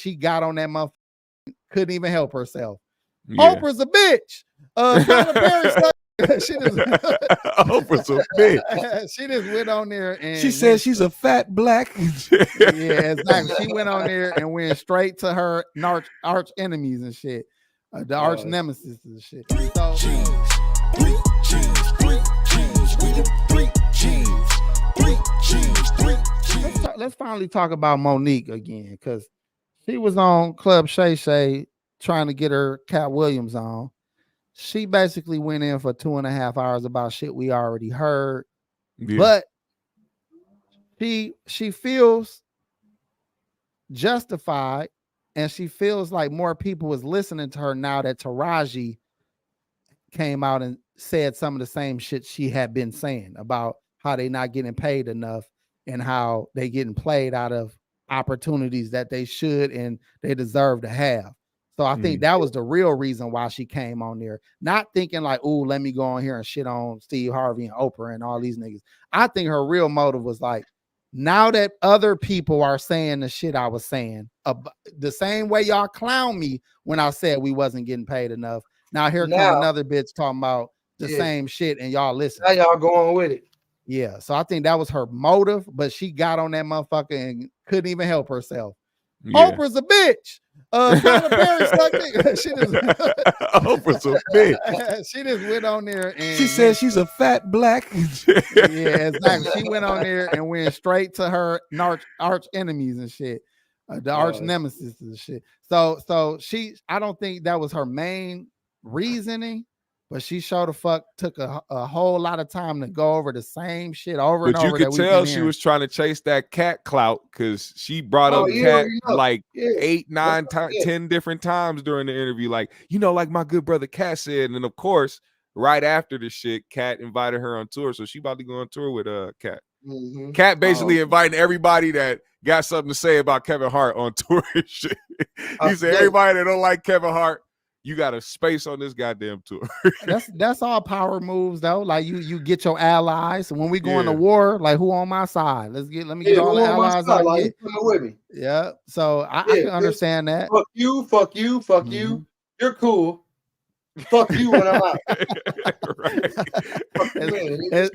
she got on that motherfucker, couldn't even help herself. Yeah. Oprah's a bitch. Tyler Perry she just Oprah's a bitch. she just went on there and She says she's a fat black. yeah, exactly. She went on there and went straight to her arch enemies and shit. The arch nemesis and shit. So, let's finally talk about Monique again, because she was on Club Shay Shay trying to get her Cat Williams on. She basically went in for 2.5 hours about shit we already heard. Yeah. But she feels justified, and she feels like more people is listening to her now that Taraji came out and said some of the same shit she had been saying about how they not getting paid enough and how they getting played out of opportunities that they should and they deserve to have. So I think that was the real reason why she came on there. Not thinking like, oh, let me go on here and shit on Steve Harvey and Oprah and all these niggas. I think her real motive was like, now that other people are saying the shit I was saying, the same way y'all clown me when I said we wasn't getting paid enough. Now here come another bitch talking about the same shit and y'all listen. Now y'all going with it. Yeah. So I think that was her motive, but she got on that motherfucker and couldn't even help herself. Yeah. Oprah's a bitch. Tyler Perry she just Oprah's a bitch. She just went on there and she said she's a fat black. Yeah, exactly. She went on there and went straight to her arch enemies and shit. The arch nemesis and shit. So I don't think that was her main reasoning, but she sure the fuck took a whole lot of time to go over the same shit over and over. But you could tell she was trying to chase that cat clout, because she brought up cat like 8, 9, 10 different times during the interview. Like, like my good brother Cat said. And then of course, right after the shit, Cat invited her on tour. So she about to go on tour with Cat. Cat basically inviting everybody that got something to say about Kevin Hart on tour and shit. He said everybody that don't like Kevin Hart, you got a space on this goddamn tour. that's all power moves though. Like you get your allies. When we go into war, like who on my side? Let me get all the allies I can get. With me. Yeah. So I can understand that. Fuck you, fuck you, fuck you. You're cool. Fuck you when I'm out.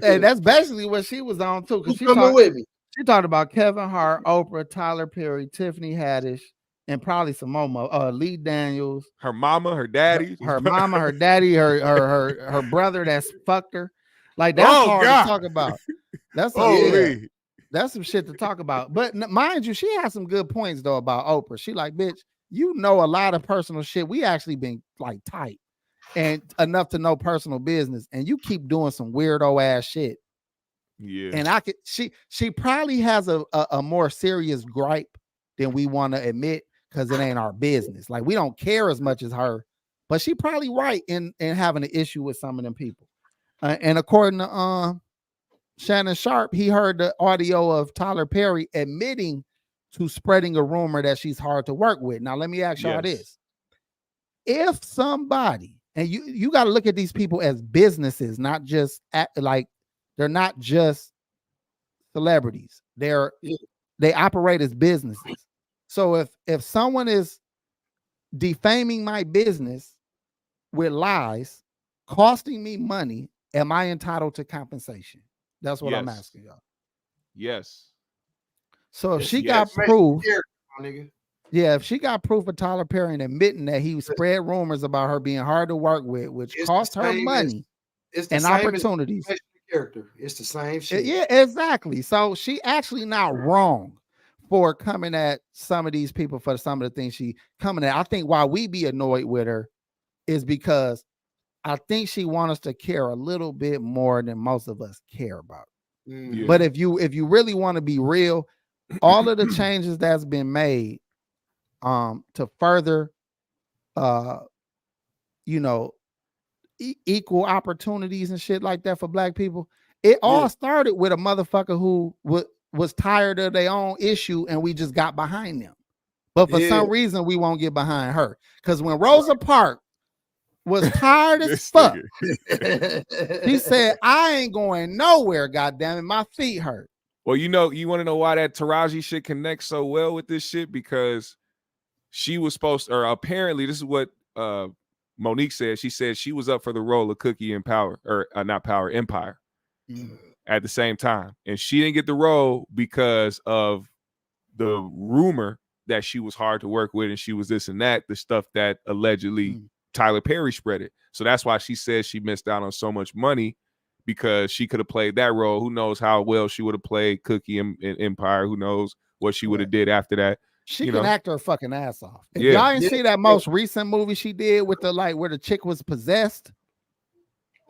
And that's basically what she was on too. Who's coming with me? She talked about Kevin Hart, Oprah, Tyler Perry, Tiffany Haddish, and probably some more. Lee Daniels, her mama, her daddy, her daddy, her brother that's fucked her. Like that's hard to talk about. That's that's some shit to talk about. But mind you, she has some good points though about Oprah. She like, bitch, you know a lot of personal shit. We actually been like tight and enough to know personal business, and you keep doing some weirdo ass shit. Yeah, and she probably has a more serious gripe than we want to admit, because it ain't our business. Like, we don't care as much as her, but she probably right in having an issue with some of them people. And according to Shannon Sharp, he heard the audio of Tyler Perry admitting to spreading a rumor that she's hard to work with. Now, let me ask y'all this. If somebody, and you got to look at these people as businesses, not just they're not just celebrities. They operate as businesses. So if someone is defaming my business with lies, costing me money, am I entitled to compensation? That's what I'm asking y'all. Yes. So if she got proof, if she got proof of Tyler Perry and admitting that he spread rumors about her being hard to work with, which cost her money and opportunities. Character. It's the same shit. Yeah, exactly. So she actually not wrong for coming at some of these people for some of the things she coming at. I think why we be annoyed with her is because I think she wants us to care a little bit more than most of us care about. Yeah. But if you really want to be real, all of the changes that's been made to further equal opportunities and shit like that for black people, it all started with a motherfucker who was tired of their own issue, and we just got behind them. But for some reason, we won't get behind her. Because when Rosa Parks was tired as fuck, he said, I ain't going nowhere, goddamn it, my feet hurt. Well, you want to know why that Taraji shit connects so well with this shit? Because she was supposed, or apparently this is what Monique said. She said she was up for the role of Cookie in Power, or not Power, Empire at the same time. And she didn't get the role because of the rumor that she was hard to work with and she was this and that, the stuff that allegedly Tyler Perry spread it. So that's why she says she missed out on so much money, because she could have played that role. Who knows how well she would have played Cookie in Empire? Who knows what she would have did after that? She can act her fucking ass off. If Yeah. y'all didn't see that most recent movie she did with the where the chick was possessed.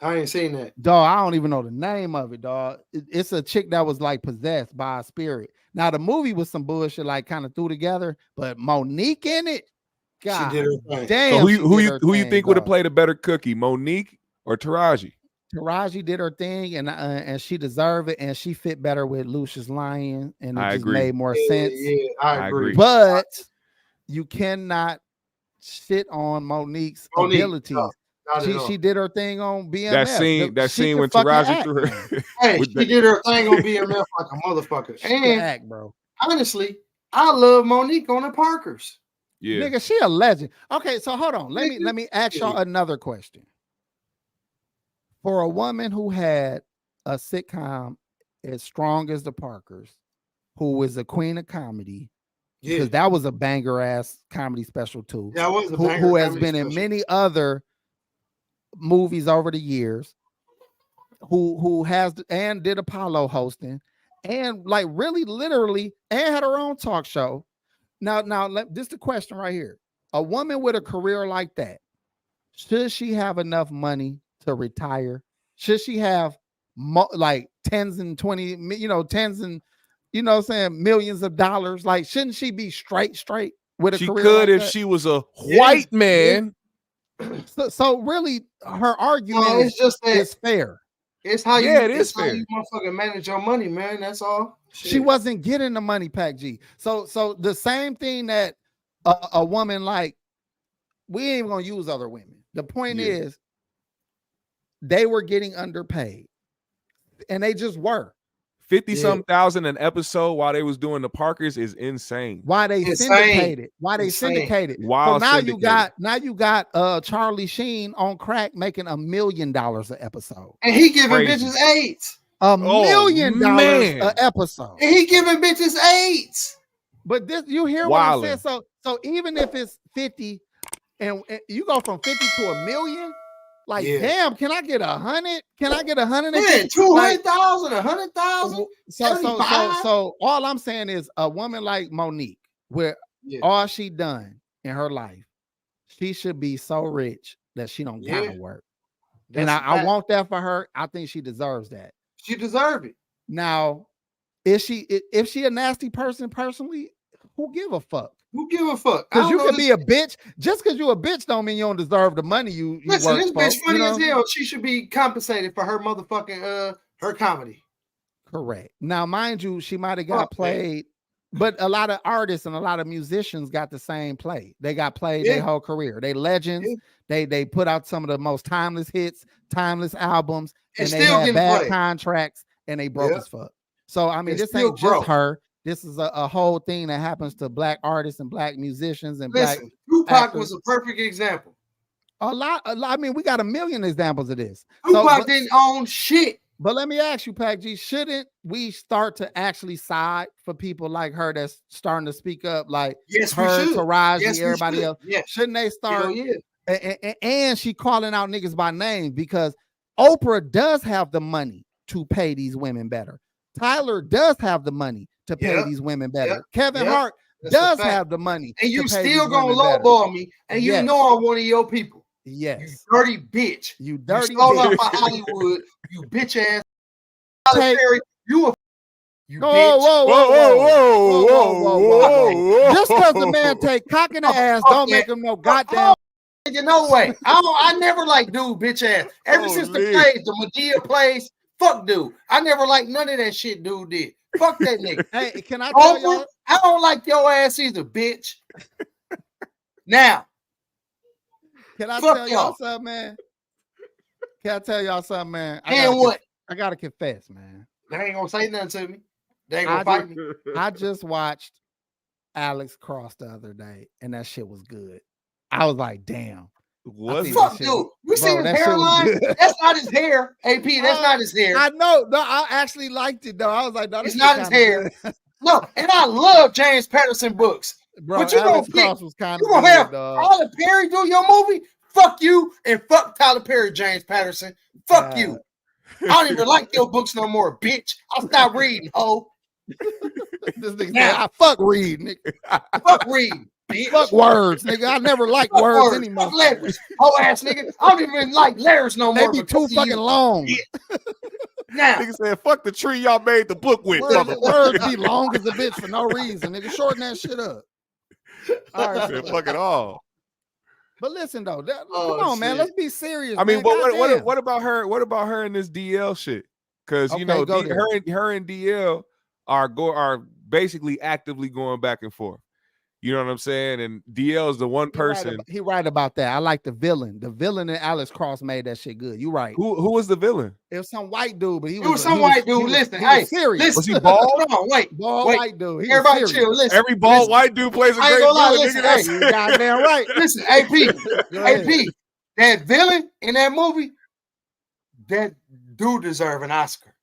I ain't seen that. Dog, I don't even know the name of it, dog. It's a chick that was like possessed by a spirit. Now the movie was some bullshit, like kind of threw together, but Monique in it, God she did her thing. damn. So who you think would have played a better Cookie, Monique or Taraji? Taraji did her thing, and she deserved it, and she fit better with Lucius Lyon, and it I just agree. made more sense. Yeah, I agree. But you cannot shit on Monique's abilities. She did her thing on BMF. That scene when Taraji threw her. Hey, she did her thing on BMF like a motherfucker. And act, bro. Honestly, I love Monique on the Parkers. Yeah, nigga, she a legend. Okay, so hold on. Let me ask y'all another question. For a woman who had a sitcom as strong as the Parkers, who was a queen of comedy, because that was a banger ass comedy special too. That was a banger. Who has been in many other movies over the years, who has and did Apollo hosting, and like really literally, and had her own talk show. Now, this is the question right here. A woman with a career like that, should she have enough money to retire? Should she have like tens and millions of dollars? Like, shouldn't she be straight with a career? She could if she was a white man. So really, her argument is fair. It's how you, it is fair. How you motherfucking manage your money, man. That's all. She wasn't getting the money, Pac G. So the same thing that a woman like, we ain't gonna use other women. The point is, they were getting underpaid, and they just were. 50-some thousand an episode while they was doing the Parkers is insane. Why they syndicated? Wow. So now you got Charlie Sheen on crack making $1 million an episode, and he giving bitches AIDS. $1 million an episode, and he giving bitches AIDS. But this, you hear what I'm saying? So even if it's 50, and you go from 50 to $1 million. Like, damn, can I get 100? Can I get 100? Yeah, 200,000, 100,000. So all I'm saying is a woman like Monique, where all she done in her life, she should be so rich that she don't gotta work. And I want that for her. I think she deserves that. She deserves it. Now, if she a nasty person personally, who give a fuck? Who give a fuck? Because you can be a bitch. Just because you a bitch don't mean you don't deserve the money you listen, work this for, bitch funny as hell. She should be compensated for her motherfucking her comedy. Correct. Now, mind you, she might have got played, but a lot of artists and a lot of musicians got the same play. They got played their whole career. They legends. They put out some of the most timeless hits, timeless albums, and they had bad contracts and they broke as fuck. So I mean, this ain't just her. This is a whole thing that happens to black artists and black musicians and black Tupac actors. was a perfect example. A lot. I mean, we got 1 million examples of this. Tupac didn't own shit. But let me ask you, Pac G, shouldn't we start to actually side for people like her that's starting to speak up, like her, Taraji, everybody else? Yes. Shouldn't they start? And she calling out niggas by name, because Oprah does have the money to pay these women better. Tyler does have the money to pay these women better. Kevin Hart does have the money. And you still gonna lowball me, and you know I'm one of your people. Yes. You dirty bitch. You dirty you stole bitch. off of Hollywood, you bitch ass. You a you whoa. Just because the man take cock in the ass don't make him no goddamn. No way. I never liked dude bitch ass. Ever since the plays, the Medea plays, fuck dude. I never liked none of that shit dude did. Fuck that nigga. Hey, can I tell y'all? I don't like your ass either, bitch. Now, can I tell y'all something, man? Can I tell y'all something, man? I gotta confess, man. They ain't gonna say nothing to me. They ain't gonna fight me. I just watched Alex Cross the other day, and that shit was good. I was like, damn. Fuck, dude. You see his hairline? That's not his hair. AP, that's not his hair. I know. No, I actually liked it though. I was like, no, it's not his hair. No, and I love James Patterson books. Bro, but you Alex Cross was kind of gonna have Tyler Perry do your movie? Fuck you and fuck Tyler Perry, James Patterson. Fuck you. I don't even like your books no more, bitch. I'll stop reading, ho. This nigga said, I fuck read, nigga. Fuck read. Bitch. Fuck words, nigga. I never like words anymore. Fuck letters. Oh ass nigga. I don't even like letters no more. They be too fucking long. Now nigga said, fuck the tree y'all made the book with. Words be long as a bitch for no reason. Nigga, shorten that shit up. All right, said, fuck it all. But listen though, come on, man. Let's be serious. I mean, man. what about her? What about her and this DL shit? Because you know, her and DL are basically actively going back and forth. You know what I'm saying? And DL is the one person. He right about that. I like the villain. The villain in Alex Cross made that shit good. You right. Who was the villain? It was some white dude, but he was some white dude. Listen, hey, serious. Was he bald? Hold on, wait. Bald white dude. Everybody chill. Listen. Every bald white dude plays a great villain. Listen, you goddamn right. Listen, AP, that villain in that movie, that dude deserve an Oscar.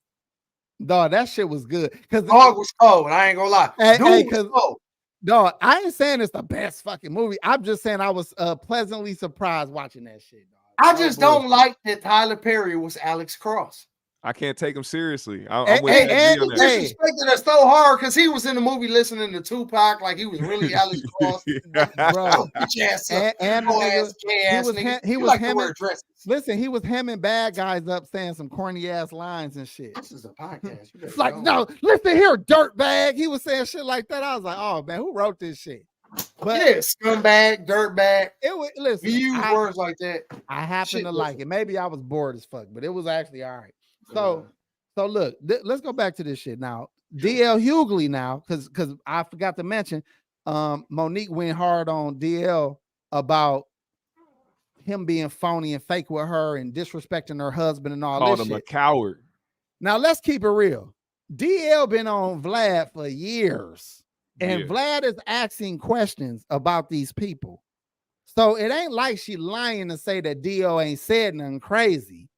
No, that shit was good. Because dog was cold. I ain't gonna lie. Dude was cold. No, I ain't saying it's the best fucking movie. I'm just saying I was pleasantly surprised watching that shit, dog. I just don't like that Tyler Perry was Alex Cross. I can't take him seriously. I'm with you. Disrespected us so hard because he was in the movie listening to Tupac like he was really Alex Cross. Bro, he was hemming. Listen, he was hemming bad guys up saying some corny ass lines and shit. This is a podcast. It's like, no, listen here, dirtbag. He was saying shit like that. I was like, oh man, who wrote this shit? But yeah, scumbag, dirtbag. It was listen. We use words like that. I happen to like it. Maybe I was bored as fuck, but it was actually all right. So look, let's go back to this shit now. DL Hughley now, because I forgot to mention, Monique went hard on DL about him being phony and fake with her and disrespecting her husband and all Called this him shit. A coward. Now let's keep it real. DL been on Vlad for years, and Vlad is asking questions about these people. So it ain't like she lying to say that DL ain't said nothing crazy.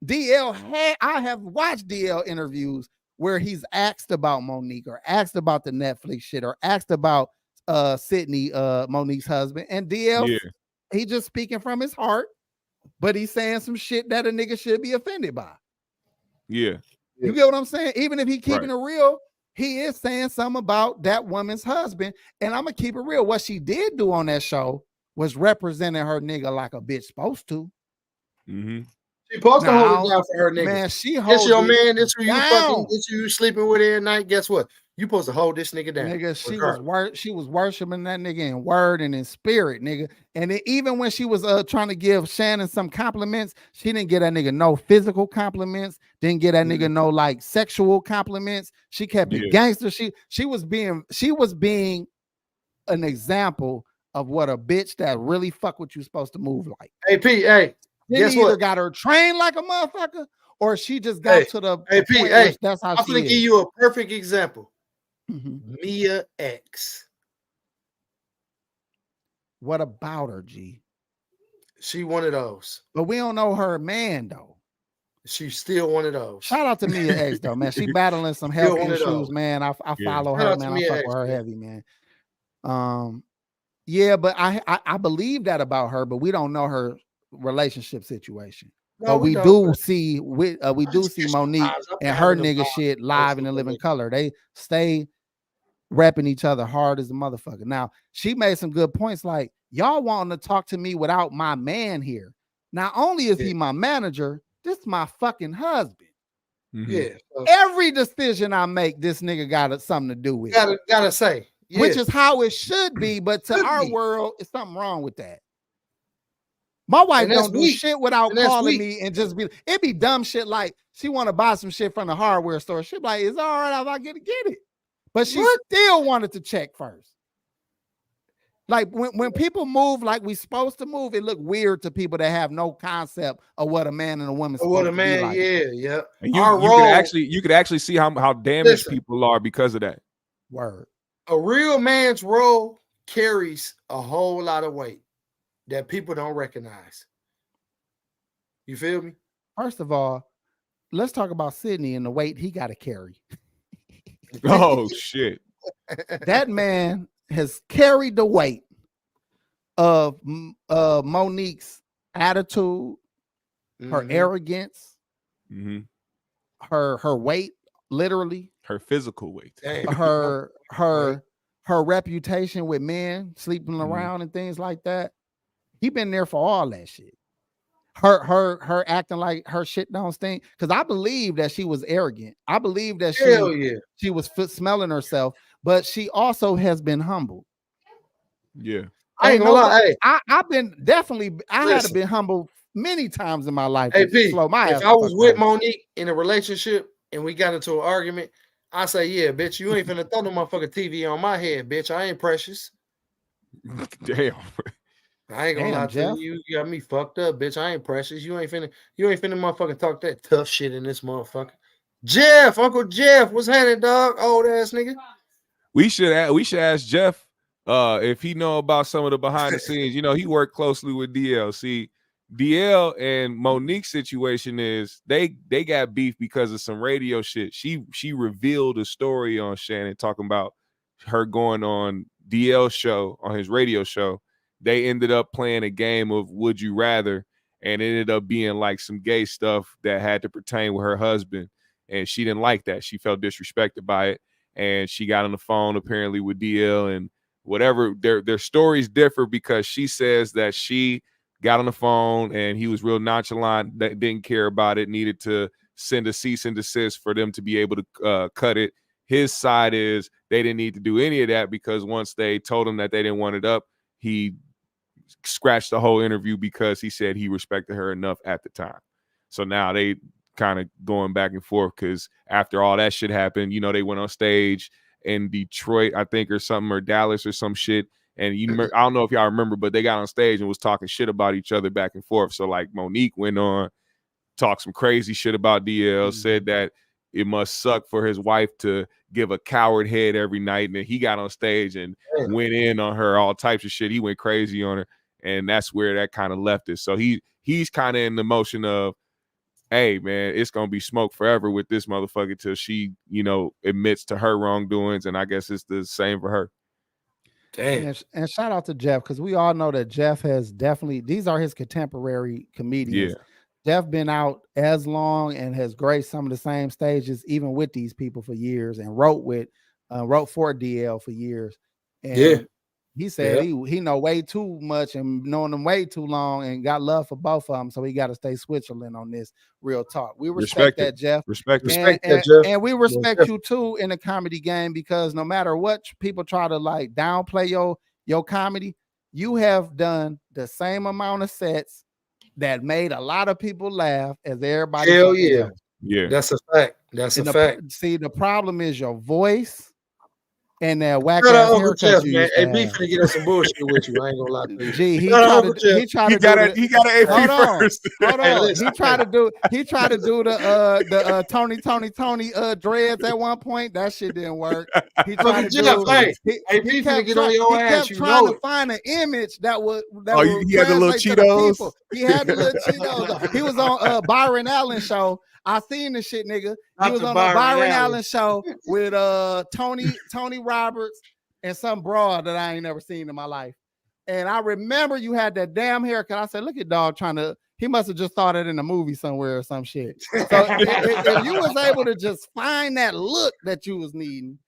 I have watched DL interviews where he's asked about Monique or asked about the Netflix shit or asked about Sydney, Monique's husband, and DL he just speaking from his heart, but he's saying some shit that a nigga should be offended by. Yeah. You get what I'm saying? Even if he keeping it real, he is saying something about that woman's husband. And I'm gonna keep it real. What she did do on that show was representing her nigga like a bitch supposed to. Mm-hmm. She supposed to hold it down for her nigga. Man, she holds your man. This who you fucking. This who you sleeping with every night. Guess what? You supposed to hold this nigga down. Nigga, she was worshiping that nigga in word and in spirit, nigga. And even when she was trying to give Shannon some compliments, she didn't get that nigga no physical compliments. Didn't get that nigga no like sexual compliments. She kept it gangster. She was being an example of what a bitch that really fuck what you supposed to move like. AP, hey. Guess what? Got her trained like a motherfucker, or she just got to the point that's how I'm gonna give you a perfect example. Mm-hmm. Mia X. What about her, G? She one of those. But we don't know her man though. She's still one of those. Shout out to Mia X though, man. She battling some health issues, man. I follow her, man. I fuck with her heavy, man. Yeah, but I believe that about her, but we don't know her relationship situation. No, but we do see Monique and her nigga shit live in the living color. They stay repping each other hard as a motherfucker. Now, she made some good points like, y'all wanting to talk to me without my man here. Not only is he my manager, this is my fucking husband. Mm-hmm. Yeah. Every decision I make, this nigga got something to do with it. Gotta say. Yeah. Which is how it should be, but to our world, it's something wrong with that. My wife don't do shit without calling me and just it be dumb shit like she want to buy some shit from the hardware store. She be like, it's all right if I get it. But she still wanted to check first. Like when people move like we supposed to move, it look weird to people that have no concept of what a man and a woman supposed to be like. Yeah. And you could actually see how damaged people are because of that. Word. A real man's role carries a whole lot of weight that people don't recognize. You feel me? First of all, let's talk about Sydney and the weight he got to carry. Oh shit! That man has carried the weight of Monique's attitude, her arrogance, her weight, literally her physical weight, her reputation with men sleeping around and things like that. He been there for all that shit. Her acting like her shit don't stink, because I believe that she was arrogant. I believe that she was smelling herself, but she also has been humbled. Yeah, I ain't gonna lie. Hey, I've been definitely. Had been humbled many times in my life. Hey, P, if I was with Monique in a relationship and we got into an argument, I say, yeah, bitch, you ain't finna throw no motherfucking TV on my head, bitch. I ain't precious. Damn. I ain't gonna lie to you. You got me fucked up, bitch. I ain't precious. You ain't finna motherfucking talk that tough shit in this motherfucker. Jeff, Uncle Jeff, what's happening, dog? Old ass nigga. We should ask Jeff if he know about some of the behind the scenes. You know, he worked closely with DL. See, DL and Monique's situation is they got beef because of some radio shit. She revealed a story on Shannon talking about her going on DL's show, on his radio show. They ended up playing a game of Would You Rather, and it ended up being like some gay stuff that had to pertain with her husband. And she didn't like that. She felt disrespected by it. And she got on the phone apparently with DL and whatever. Their stories differ because she says that she got on the phone and he was real nonchalant, that didn't care about it, needed to send a cease and desist for them to be able to cut it. His side is they didn't need to do any of that because once they told him that they didn't want it up, he scratched the whole interview because he said he respected her enough at the time. So now they kind of going back and forth because after all that shit happened, you know, they went on stage in Detroit, I think, or something, or Dallas or some shit. And I don't know if y'all remember, but they got on stage and was talking shit about each other back and forth. So like Monique went on, talked some crazy shit about DL, said that it must suck for his wife to give a coward head every night. And then he got on stage and went in on her, all types of shit. He went crazy on her. And that's where that kind of left it. So he's kind of in the motion of, hey, man, it's going to be smoke forever with this motherfucker till she, you know, admits to her wrongdoings. And I guess it's the same for her. Damn. And shout out to Jeff, because we all know that Jeff has definitely, these are his contemporary comedians. Yeah. Jeff been out as long and has graced some of the same stages, even with these people for years, and wrote for DL for years. And he said he know way too much and known them way too long and got love for both of them. So he got to stay Switzerland on this. Real talk. We respect that, Jeff. Respect that, Jeff. And we respect you too in the comedy game, because no matter what people try to like downplay your comedy, you have done the same amount of sets that made a lot of people laugh as everybody. Hell yeah. Else. Yeah. That's a fact. That's a fact. See, the problem is your voice and that whack ass haircut. Jeff, man. Hey, B finna get us some bullshit with you. I ain't gonna lie to you. Gee, he got an AP first. Hold on. He tried to do the Tony dreads at one point. That shit didn't work. He tried to do. He kept get on your ass. He kept trying to find an image that would. He had the little Cheetos. He had the little Cheetos. He was on Byron Allen show. I seen the shit, nigga. He was on the Byron Allen show with Tony Roberts and some broad that I ain't never seen in my life. And I remember you had that damn haircut. I said, look at dog he must have just thought it in a movie somewhere or some shit. So if you was able to just find that look that you was needing.